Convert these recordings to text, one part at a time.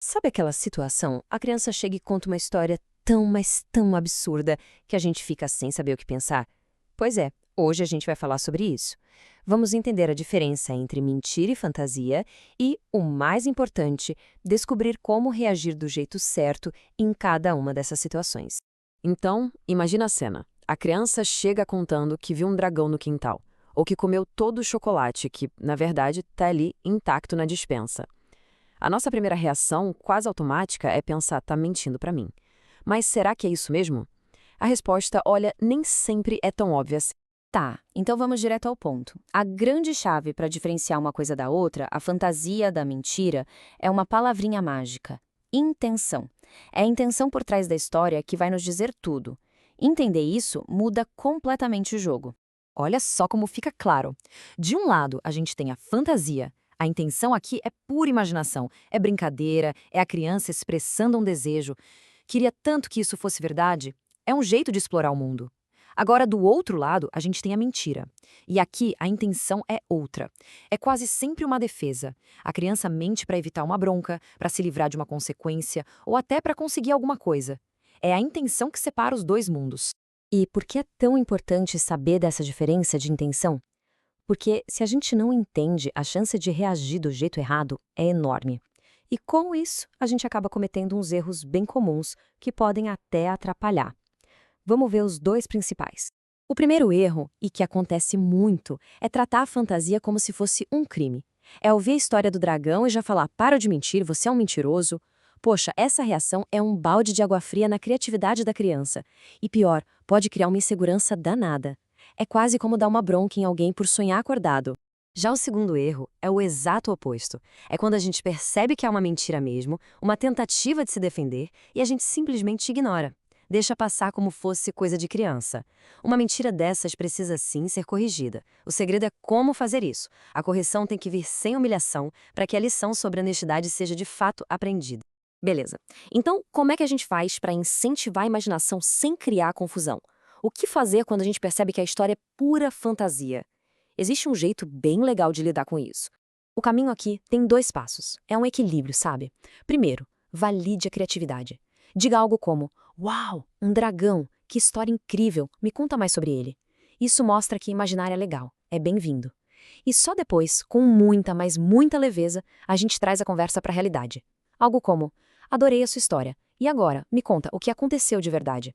Sabe aquela situação? A criança chega e conta uma história tão, mas tão absurda que a gente fica sem saber o que pensar? Pois é, hoje a gente vai falar sobre isso. Vamos entender a diferença entre mentira e fantasia e, o mais importante, descobrir como reagir do jeito certo em cada uma dessas situações. Então, imagina a cena. A criança chega contando que viu um dragão no quintal, ou que comeu todo o chocolate que, na verdade, está ali intacto na despensa. A nossa primeira reação, quase automática, é pensar, tá mentindo para mim. Mas será que é isso mesmo? A resposta, olha, nem sempre é tão óbvia assim. Tá, então vamos direto ao ponto. A grande chave para diferenciar uma coisa da outra, a fantasia da mentira, é uma palavrinha mágica: intenção. É a intenção por trás da história que vai nos dizer tudo. Entender isso muda completamente o jogo. Olha só como fica claro. De um lado, a gente tem a fantasia. A intenção aqui é pura imaginação, é brincadeira, é a criança expressando um desejo. Queria tanto que isso fosse verdade. É um jeito de explorar o mundo. Agora, do outro lado, a gente tem a mentira. E aqui, a intenção é outra. É quase sempre uma defesa. A criança mente para evitar uma bronca, para se livrar de uma consequência ou até para conseguir alguma coisa. É a intenção que separa os dois mundos. E por que é tão importante saber dessa diferença de intenção? Porque se a gente não entende, a chance de reagir do jeito errado é enorme. E com isso, a gente acaba cometendo uns erros bem comuns que podem até atrapalhar. Vamos ver os dois principais. O primeiro erro, e que acontece muito, é tratar a fantasia como se fosse um crime. É ouvir a história do dragão e já falar: para de mentir, você é um mentiroso. Poxa, essa reação é um balde de água fria na criatividade da criança. E pior, pode criar uma insegurança danada. É quase como dar uma bronca em alguém por sonhar acordado. Já o segundo erro é o exato oposto. É quando a gente percebe que é uma mentira mesmo, uma tentativa de se defender, e a gente simplesmente ignora. Deixa passar como fosse coisa de criança. Uma mentira dessas precisa sim ser corrigida. O segredo é como fazer isso. A correção tem que vir sem humilhação para que a lição sobre honestidade seja de fato aprendida. Beleza. Então, como é que a gente faz para incentivar a imaginação sem criar confusão? O que fazer quando a gente percebe que a história é pura fantasia? Existe um jeito bem legal de lidar com isso. O caminho aqui tem dois passos. É um equilíbrio, sabe? Primeiro, valide a criatividade. Diga algo como: uau, um dragão, que história incrível, me conta mais sobre ele. Isso mostra que imaginar é legal, é bem-vindo. E só depois, com muita, mas muita leveza, a gente traz a conversa para a realidade. Algo como: adorei a sua história, e agora, me conta o que aconteceu de verdade.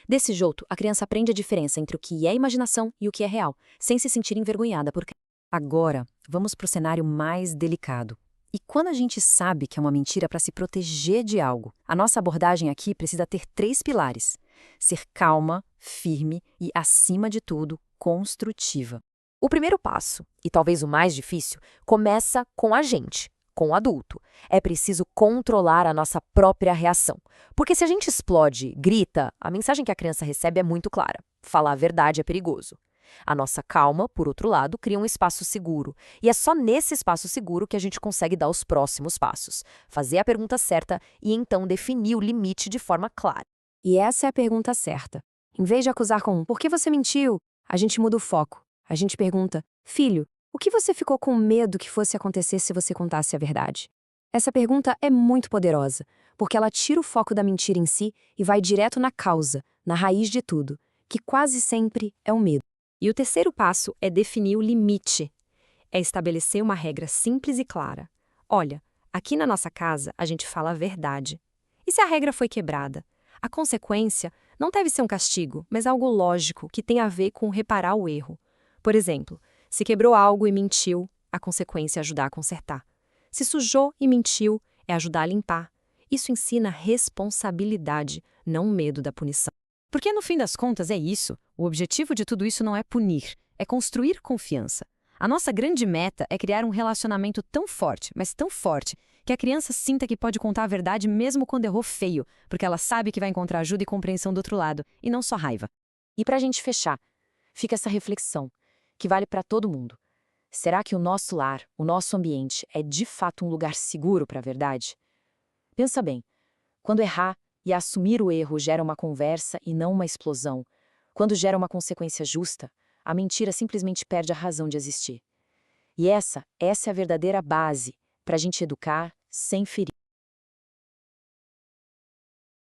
Desse jeito, a criança aprende a diferença entre o que é imaginação e o que é real, sem se sentir envergonhada por... Agora, vamos para o cenário mais delicado. E quando a gente sabe que é uma mentira para se proteger de algo, a nossa abordagem aqui precisa ter três pilares: ser calma, firme e, acima de tudo, construtiva. O primeiro passo, e talvez o mais difícil, começa com a gente, com o adulto. É preciso controlar a nossa própria reação. Porque se a gente explode, grita, a mensagem que a criança recebe é muito clara: falar a verdade é perigoso. A nossa calma, por outro lado, cria um espaço seguro. E é só nesse espaço seguro que a gente consegue dar os próximos passos. Fazer a pergunta certa e então definir o limite de forma clara. E essa é a pergunta certa. Em vez de acusar com "por que você mentiu?", a gente muda o foco. A gente pergunta: filho, o que você ficou com medo que fosse acontecer se você contasse a verdade? Essa pergunta é muito poderosa, porque ela tira o foco da mentira em si e vai direto na causa, na raiz de tudo, que quase sempre é o medo. E o terceiro passo é definir o limite. É estabelecer uma regra simples e clara. Olha, aqui na nossa casa a gente fala a verdade. E se a regra foi quebrada? A consequência não deve ser um castigo, mas algo lógico que tem a ver com reparar o erro. Por exemplo, se quebrou algo e mentiu, a consequência é ajudar a consertar. Se sujou e mentiu, é ajudar a limpar. Isso ensina responsabilidade, não medo da punição. Porque no fim das contas é isso. O objetivo de tudo isso não é punir, é construir confiança. A nossa grande meta é criar um relacionamento tão forte, mas tão forte, que a criança sinta que pode contar a verdade mesmo quando errou feio, porque ela sabe que vai encontrar ajuda e compreensão do outro lado, e não só raiva. E para a gente fechar, fica essa reflexão, que vale para todo mundo. Será que o nosso lar, o nosso ambiente, é de fato um lugar seguro para a verdade? Pensa bem, quando errar e assumir o erro gera uma conversa e não uma explosão, quando gera uma consequência justa, a mentira simplesmente perde a razão de existir. E essa é a verdadeira base para a gente educar sem ferir.